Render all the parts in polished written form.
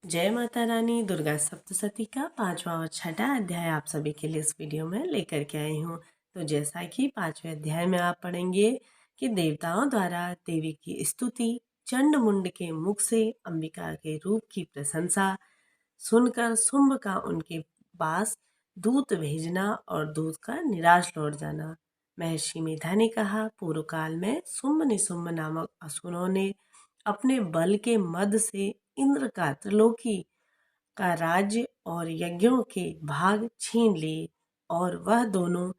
जय माता रानी। दुर्गा सप्तशती का पांचवा और छठा अध्याय आप सभी के लिए इस वीडियो में लेकर के आई हूँ। तो जैसा कि पांचवें अध्याय में आप पढ़ेंगे कि देवताओं द्वारा देवी की स्तुति, चंड मुंड के मुख से अंबिका के रूप की प्रशंसा सुनकर शुंभ का उनके पास दूत भेजना और दूत का निराश लौट जाना। महर्षि मेधा ने कहा, पूर्व काल में शुंभ निशुंभ नामक असुरों ने अपने बल के मद से इंद्र का त्रिलोकी का राज्य और यज्ञों के भाग छीन लिए और वह दोनों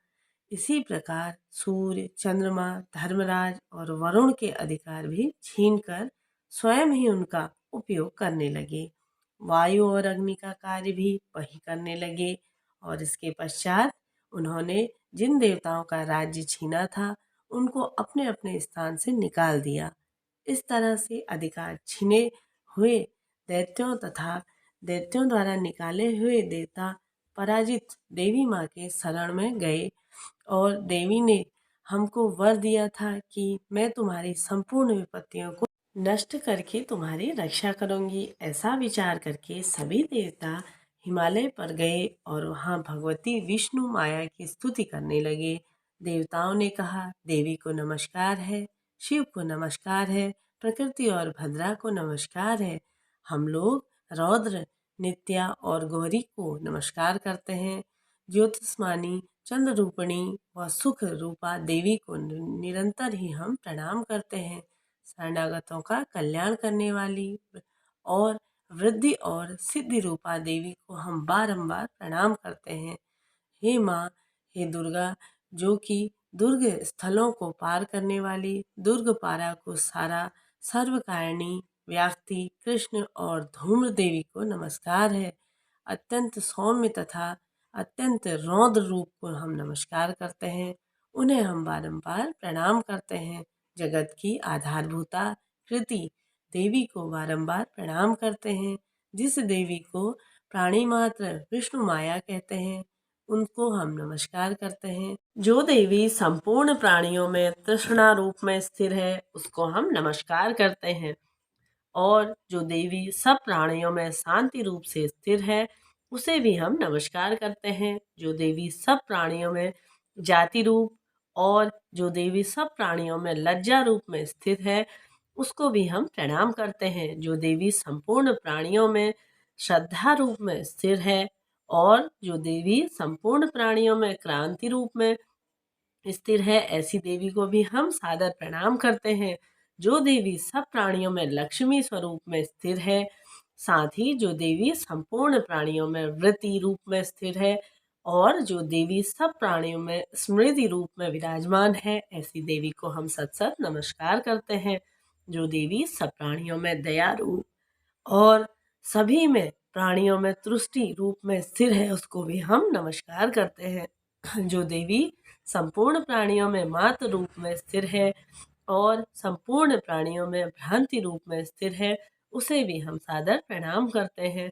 इसी प्रकार सूर्य, चंद्रमा, धर्मराज और वरुण के अधिकार भी छीनकर स्वयं ही उनका उपयोग करने लगे। वायु और अग्नि का कार्य भी वही करने लगे और इसके पश्चात उन्होंने जिन देवताओं का राज्य छीना था उनको अपने अपने स्थान से निकाल दिया। इस तरह से अधिकार छीने हुए दैत्यों द्वारा निकाले हुए देवता पराजित देवी माँ के शरण में गए और देवी ने हमको वर दिया था कि मैं तुम्हारी संपूर्ण विपत्तियों को नष्ट करके तुम्हारी रक्षा करूंगी। ऐसा विचार करके सभी देवता हिमालय पर गए और वहाँ भगवती विष्णु माया की स्तुति करने लगे। देवताओं ने कहा, देवी को नमस्कार है, शिव को नमस्कार है, प्रकृति और भद्रा को नमस्कार है। हम लोग रौद्र, नित्या और गौरी को नमस्कार करते हैं। ज्योतिष्मानी, चंद्र रूपिणी व सुख रूपा देवी को निरंतर ही हम प्रणाम करते हैं। शरणागतों का कल्याण करने वाली और वृद्धि और सिद्धि रूपा देवी को हम बारंबार प्रणाम करते हैं। हे माँ, हे दुर्गा, जो कि दुर्ग स्थलों को पार करने वाली, दुर्ग पारा को सारा, सर्वकारिणी, व्याप्ति, कृष्ण और धूम्र देवी को नमस्कार है। अत्यंत सौम्य तथा अत्यंत रौद्र रूप को हम नमस्कार करते हैं। उन्हें हम बारंबार प्रणाम करते हैं। जगत की आधारभूता कृति देवी को बारंबार प्रणाम करते हैं। जिस देवी को प्राणी मात्र विष्णु माया कहते हैं उनको हम नमस्कार करते हैं। जो देवी संपूर्ण प्राणियों में तृष्णा रूप में स्थिर है उसको हम नमस्कार करते हैं। और जो देवी सब प्राणियों में शांति रूप से स्थिर है उसे भी हम नमस्कार करते हैं। जो देवी सब प्राणियों में जाति रूप और जो देवी सब प्राणियों में लज्जा रूप में स्थित है उसको भी हम प्रणाम करते हैं। जो देवी संपूर्ण प्राणियों में श्रद्धा रूप में स्थिर है और जो देवी संपूर्ण प्राणियों में क्रांति रूप में स्थिर है, ऐसी देवी को भी हम सादर प्रणाम करते हैं। जो देवी सब प्राणियों में लक्ष्मी स्वरूप में स्थिर है, साथ ही जो देवी संपूर्ण प्राणियों में वृत्ति रूप में स्थिर है और जो देवी सब प्राणियों में स्मृति रूप में विराजमान है, ऐसी देवी को हम सत सत नमस्कार करते हैं। जो देवी सब प्राणियों में दया रूप और सभी में प्राणियों में तुष्टि रूप में स्थिर है उसको भी हम नमस्कार करते हैं। जो देवी संपूर्ण प्राणियों में मात्र रूप में स्थिर है और संपूर्ण प्राणियों में भ्रांति रूप में स्थिर है उसे भी हम सादर प्रणाम करते हैं।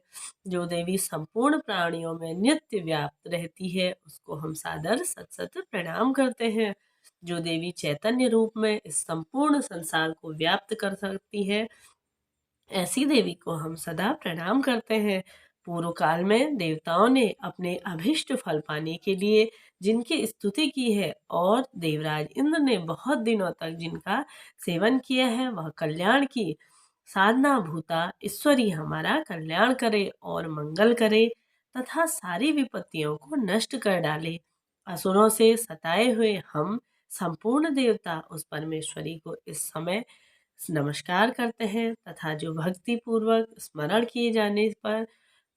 जो देवी संपूर्ण प्राणियों में नित्य व्याप्त रहती है उसको हम सादर सत सत प्रणाम करते हैं। जो देवी चैतन्य रूप में इस संपूर्ण संसार को व्याप्त कर सकती है ऐसी देवी को हम सदा प्रणाम करते हैं। पूर्व काल में देवताओं ने अपने अभिष्ट फल पाने के लिए जिनकी स्तुति की है और देवराज इंद्र ने बहुत दिनों तक जिनका सेवन किया है वह कल्याण की साधना भूता ईश्वरी हमारा कल्याण करे और मंगल करे तथा सारी विपत्तियों को नष्ट कर डाले। असुरों से सताए हुए हम संपूर्ण देवता उस परमेश्वरी को इस समय नमस्कार करते हैं तथा जो भक्ति पूर्वक स्मरण किए जाने पर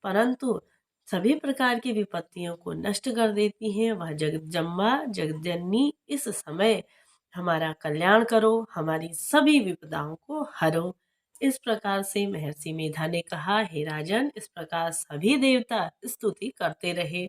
परंतु सभी प्रकार की विपत्तियों को नष्ट कर देती हैं वह जगदम्बा जगजननी इस समय हमारा कल्याण करो, हमारी सभी विपदाओं को हरो। इस प्रकार से महर्षि मेधा ने कहा, हे राजन, इस प्रकार सभी देवता स्तुति करते रहे।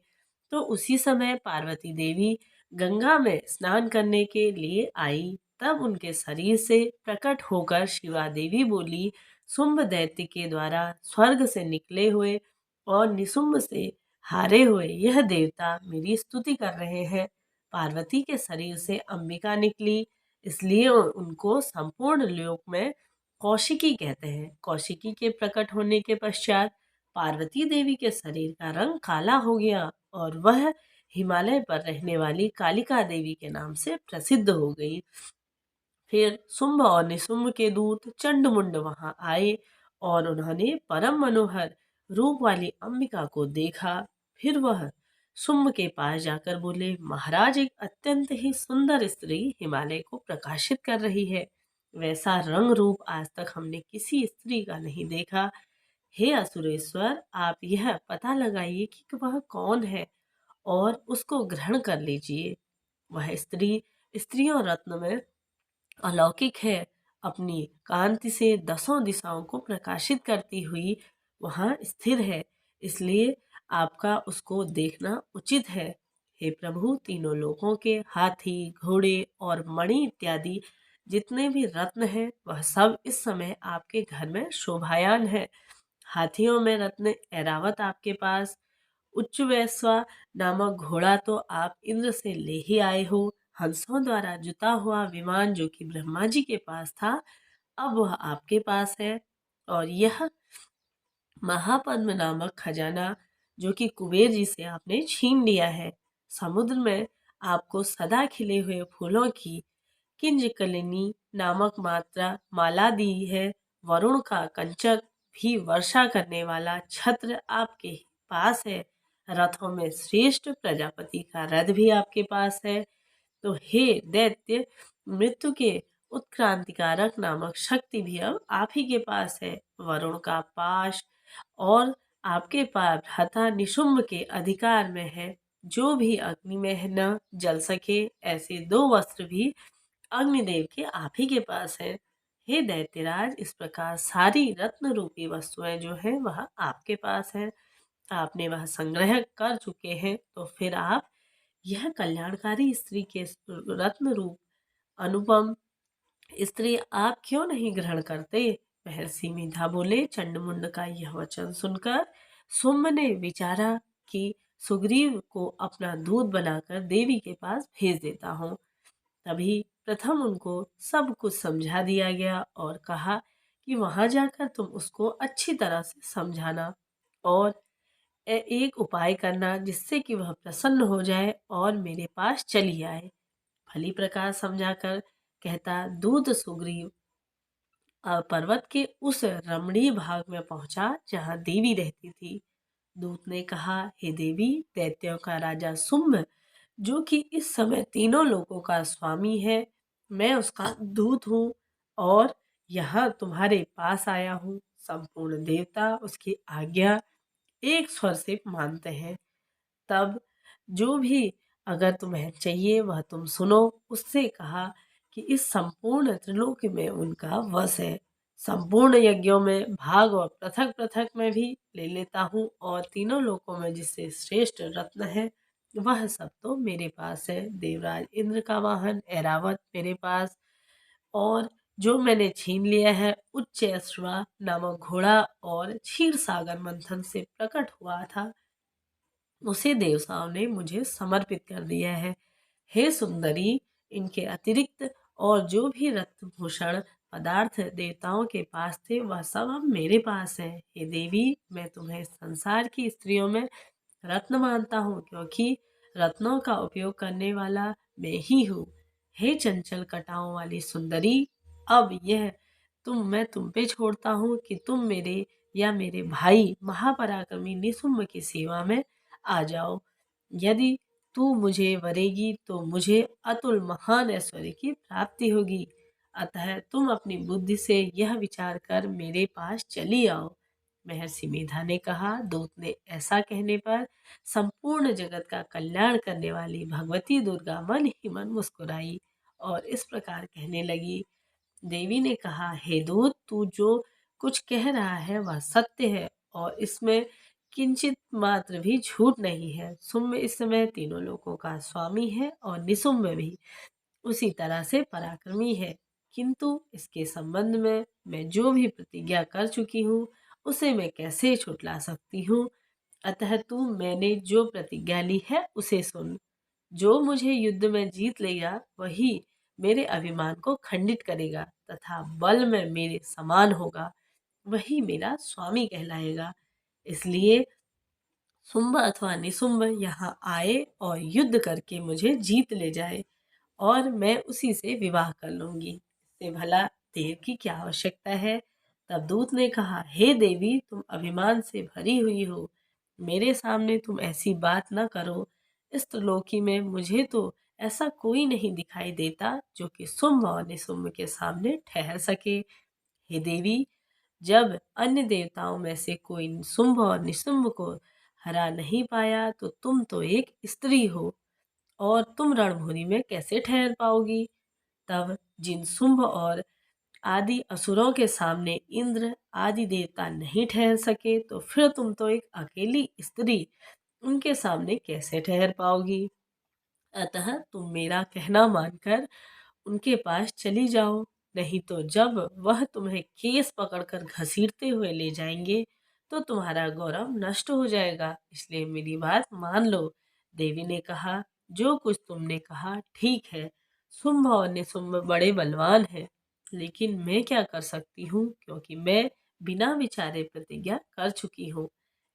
तो उसी समय पार्वती देवी गंगा में स्नान करने के लिए आई। तब उनके शरीर से प्रकट होकर शिवा देवी बोली, शुंभ दैत्य के द्वारा स्वर्ग से निकले हुए और निशुंभ से हारे हुए यह देवता मेरी स्तुति कर रहे हैं। पार्वती के शरीर से अंबिका निकली, इसलिए उनको संपूर्ण लोक में कौशिकी कहते हैं। कौशिकी के प्रकट होने के पश्चात पार्वती देवी के शरीर का रंग काला हो गया और वह हिमालय पर रहने वाली कालिका देवी के नाम से प्रसिद्ध हो गई। फिर शुंभ और निशुंभ के दूत चंडमुंड वहां आए और उन्होंने परम मनोहर रूप वाली अंबिका को देखा। फिर वह शुंभ के पास जाकर बोले, महाराज, एक अत्यंत ही सुंदर स्त्री हिमालय को प्रकाशित कर रही है। वैसा रंग रूप आज तक हमने किसी स्त्री का नहीं देखा। हे असुरेश्वर, आप यह पता लगाइए कि वह कौन है और उसको ग्रहण कर लीजिए। वह स्त्री स्त्रियों रत्न में अलौकिक है। अपनी कांति से दसों दिशाओं को प्रकाशित करती हुई वहां स्थिर है, इसलिए आपका उसको देखना उचित है। हे प्रभु, तीनों लोकों के हाथी, घोड़े और मणि इत्यादि जितने भी रत्न हैं, वह सब इस समय आपके घर में शोभायान है। हाथियों में रत्न ऐरावत आपके पास, उच्चवैश्वा नामक घोड़ा तो आप इंद्र से ले ही आए हो। हंसों द्वारा जुता हुआ विमान जो कि ब्रह्मा जी के पास था, अब वह आपके पास है। और यह महापद्म नामक खजाना जो कि कुबेर जी से आपने छीन लिया है। समुद्र में आपको सदा खिले हुए फूलों की किंजकलिनी नामक माला दी है। वरुण का कंचक भी वर्षा करने वाला छत्र आपके पास है। रथों में श्रेष्ठ प्रजापति का रथ भी आपके पास है। तो हे दैत्य, मृत्यु के उत्क्रांतिकारक नामक शक्ति भी अब आप ही के पास है। वरुण का पाश और आपके पास हथा निशुंभ के अधिकार में है। जो भी अग्नि में न जल सके, ऐसे दो वस्त्र भी अग्निदेव के आप ही के पास है। हे दैत्यराज, इस प्रकार सारी रत्न रूपी वस्तुएं जो है वह आपके पास है। आपने वह संग्रह कर चुके हैं, तो फिर आप यह कल्याणकारी स्त्री के रत्न रूप अनुपम स्त्री आप क्यों नहीं ग्रहण करते? महर्षि मेधा बोले, चंडमुंड का यह वचन सुनकर शुंभ ने विचारा कि सुग्रीव को अपना दूत बनाकर देवी के पास भेज देता हूँ। तभी प्रथम उनको सब कुछ समझा दिया गया और कहा कि वहां जाकर तुम उसको अच्छी तरह से समझाना और एक उपाय करना जिससे कि वह प्रसन्न हो जाए और मेरे पास चली आए। भली प्रकार समझाकर कहता दूत सुग्रीव पर्वत के उस रमणीय भाग में पहुंचा जहां देवी रहती थी। दूत ने कहा, हे देवी, दैत्यों का राजा शुंभ जो कि इस समय तीनों लोगों का स्वामी है, मैं उसका दूत हूँ और यहाँ तुम्हारे पास आया हूँ। संपूर्ण देवता उसकी आज्ञा एक स्वर से मानते हैं। तब जो भी अगर तुम्हें चाहिए वह तुम सुनो। उससे कहा कि इस संपूर्ण त्रिलोक में उनका वश है। संपूर्ण यज्ञों में भाग और पृथक पृथक में भी ले लेता हूँ और तीनों लोकों में जिससे श्रेष्ठ रत्न है वह सब तो मेरे पास है। देवराज इंद्र का वाहन ऐरावत मेरे पास, और जो मैंने छीन लिया है उच्च अश्वा नामक घोड़ा और क्षीर सागर मंथन से प्रकट हुआ था, उसे देवताओं ने मुझे समर्पित कर दिया है। हे सुंदरी, इनके अतिरिक्त और जो भी रत्नभूषण पदार्थ देवताओं के पास थे वह सब अब मेरे पास है। हे देवी, मैं तुम्हें संसार की स्त्रियों में रत्न मानता हूँ क्योंकि रत्नों का उपयोग करने वाला मैं ही हूँ। हे चंचल कटाओं वाली सुंदरी, अब यह मैं तुम पे छोड़ता हूँ कि तुम मेरे या मेरे भाई महापराक्रमी निशुंभ की सेवा में आ जाओ। यदि तू मुझे वरेगी तो मुझे अतुल महान ऐश्वर्य की प्राप्ति होगी। अतः तुम अपनी बुद्धि से यह विचार कर मेरे पास चली आओ। महर्षि मेधा ने कहा। दूत ने ऐसा कहने पर संपूर्ण जगत का कल्याण करने वाली भगवती दुर्गा मन ही मन मुस्कुराई और इस प्रकार कहने लगी। देवी ने कहा, हे दूत, तू जो कुछ कह रहा है वह सत्य है और इसमें किंचित मात्र भी झूठ नहीं है। शुंभ इस समय तीनों लोकों का स्वामी है और निशुंभ भी उसी तरह से पराक्रमी है, किंतु इसके संबंध में मैं जो भी प्रतिज्ञा कर चुकी हूँ उसे मैं कैसे छुटला सकती हूँ। अतः तू मैंने जो प्रतिज्ञा ली है उसे सुन। जो मुझे युद्ध में जीत लेगा वही मेरे अभिमान को खंडित करेगा तथा बल में मेरे समान होगा, वही मेरा स्वामी कहलाएगा। इसलिए शुंभ अथवा निशुंभ यहाँ आए और युद्ध करके मुझे जीत ले जाए और मैं उसी से विवाह कर लूंगी। इससे भला देव की क्या आवश्यकता है। तब दूत ने कहा, हे देवी, तुम अभिमान से भरी हुई हो, मेरे सामने तुम ऐसी बात न करो। इस त्रिलोकी में मुझे तो ऐसा कोई नहीं दिखाई देता जो कि शुंभ और निशुंभ के सामने ठहर सके। हे देवी, जब अन्य देवताओं में से कोई शुंभ और निशुंभ को हरा नहीं पाया तो तुम तो एक स्त्री हो और तुम रणभूमि में कैसे ठहर पाओगी। तब जिन शुंभ और आदि असुरों के सामने इंद्र आदि देवता नहीं ठहर सके तो फिर तुम तो एक अकेली स्त्री उनके सामने कैसे ठहर पाओगी। अतः तुम मेरा कहना मानकर उनके पास चली जाओ, नहीं तो जब वह तुम्हें केस पकड़कर घसीटते हुए ले जाएंगे तो तुम्हारा गौरव नष्ट हो जाएगा। इसलिए मेरी बात मान लो। देवी ने कहा, जो कुछ तुमने कहा ठीक है। शुंभ और निशुंभ बड़े बलवान हैं, लेकिन मैं क्या कर सकती हूँ, क्योंकि मैं बिना विचारे प्रतिज्ञा कर चुकी हूँ।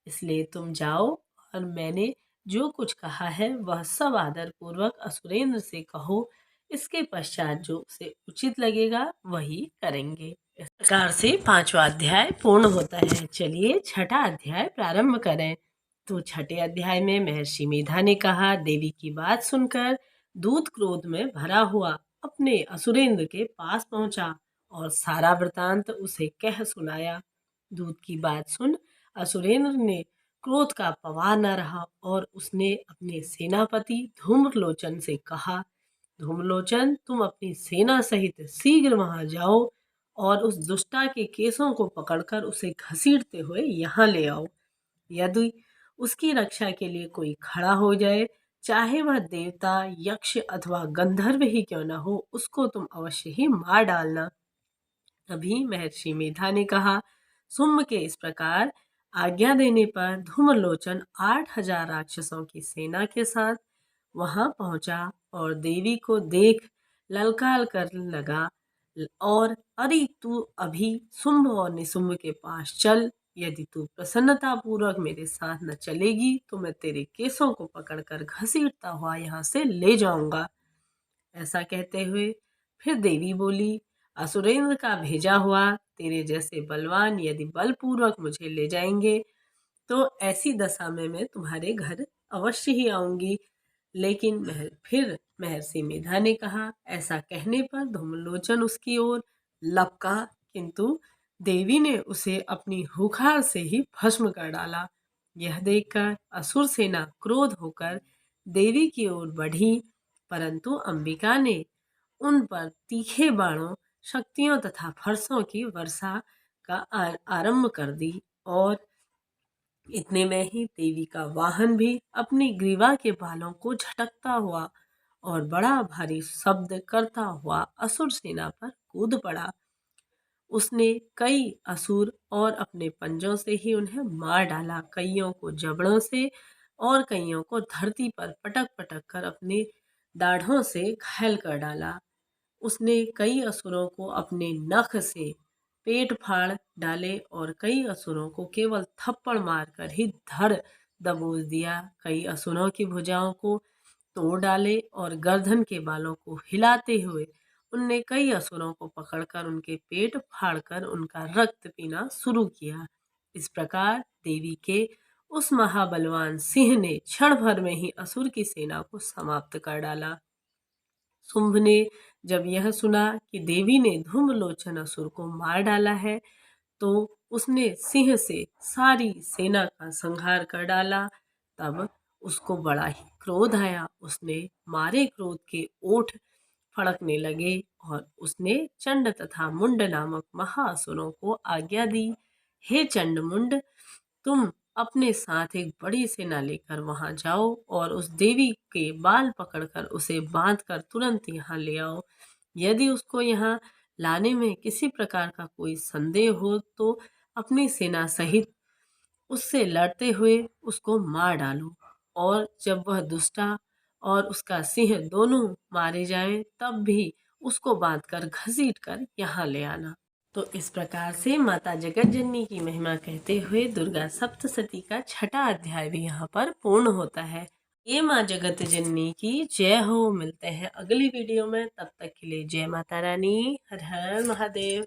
इसलिए तुम जाओ और मैंने जो कुछ कहा है वह सब आदर पूर्वक असुरेंद्र से कहो। इसके पश्चात जो उसे उचित लगेगा वही करेंगे। इस प्रकार से 5वां अध्याय पूर्ण होता है। चलिए 6ठा अध्याय प्रारंभ करें। तो 6ठे अध्याय में महर्षि मेधा ने कहा, देवी की बात सुनकर दूत क्रोध में भरा हुआ अपने असुरेंद्र के पास पहुंचा और सारा वृतांत उसे कह सुनाया। दूत की बात सुन असुरेंद्र ने क्रोध का पवार न रहा और उसने अपने सेनापति धूम्रलोचन से कहा, धूम्रलोचन, तुम अपनी सेना सहित शीघ्र वहां जाओ और उस दुष्टा के केसों को पकड़कर उसे घसीटते हुए यहाँ ले आओ। यदि उसकी रक्षा के लिए कोई खड़ा हो जाए, चाहे वह देवता, यक्ष अथवा गंधर्व ही क्यों न हो, उसको तुम अवश्य ही मार डालना। तभी महर्षि मेधा ने कहा, शुंभ के इस प्रकार आज्ञा देने पर धूम्रलोचन 8,000 राक्षसों की सेना के साथ वहां पहुंचा और देवी को देख ललकार कर लगा और, अरे तू अभी शुंभ और निशुंभ के पास चल। यदि तू प्रसन्नता पूर्वक मेरे साथ न चलेगी तो मैं तेरे केसों को पकड़कर घसीटता हुआ यहाँ से ले जाऊंगा। ऐसा कहते हुए फिर देवी बोली, असुरेंद्र का भेजा हुआ तेरे जैसे बलवान यदि बलपूर्वक मुझे ले जाएंगे तो ऐसी दशा में मैं तुम्हारे घर अवश्य ही आऊंगी। लेकिन फिर महर्षि मेधा ने कहा। ऐसा कहने पर धूम्रलोचन उसकी ओर लपका, किंतु देवी ने उसे अपनी हुंकार से ही भस्म कर डाला। यह देखकर असुर सेना क्रोध होकर देवी की ओर बढ़ी, परंतु अंबिका ने उन पर तीखे बाणों, शक्तियों तथा फरसों की वर्षा का आरंभ कर दी और इतने में ही देवी का वाहन भी अपनी ग्रीवा के बालों को झटकता हुआ और बड़ा भारी शब्द करता हुआ असुर सेना पर कूद पड़ा। उसने कई असुर और अपने पंजों से ही उन्हें मार डाला, कईयों को जबड़ों से और कईयों को धरती पर पटक पटक कर अपने दाढ़ों से घायल कर डाला। उसने कई असुरों को अपने नख से पेट फाड़ डाले और कई असुरों को केवल थप्पड़ मारकर ही धड़ दबोच दिया। कई असुरों की भुजाओं को तोड़ डाले और गर्दन के बालों को हिलाते हुए उनने कई असुरों को पकड़कर उनके पेट फाड़कर उनका रक्त पीना शुरू किया। इस प्रकार देवी के उस महाबलवान सिंह ने क्षण भर में ही असुर की सेना को समाप्त कर डाला। शुंभ ने जब यह सुना कि देवी ने धूम्रलोचन असुर को मार डाला है तो उसने सिंह से सारी सेना का संहार कर डाला। तब उसको बड़ा ही क्रोध आया। उसने मारे क्रोध के ओठ फड़कने लगे और उसने चंड तथा मुंड नामक महाअसुरों को आज्ञा दी, हे चंड मुंड, तुम अपने साथ एक बड़ी सेना लेकर वहां जाओ और उस देवी के बाल पकड़कर उसे बांधकर तुरंत यहाँ ले आओ। यदि उसको यहाँ लाने में किसी प्रकार का कोई संदेह हो तो अपनी सेना सहित उससे लड़ते हुए उसको मार डालो और जब वह दुष्टा और उसका सिंह दोनों मारे जाएं तब भी उसको बांधकर घसीट कर यहाँ ले आना। तो इस प्रकार से माता जगत जननी की महिमा कहते हुए दुर्गा सप्तशती का छठा अध्याय भी यहाँ पर पूर्ण होता है। ये माँ जगत जननी की जय हो। मिलते हैं अगली वीडियो में, तब तक के लिए जय माता रानी, हर हर महादेव।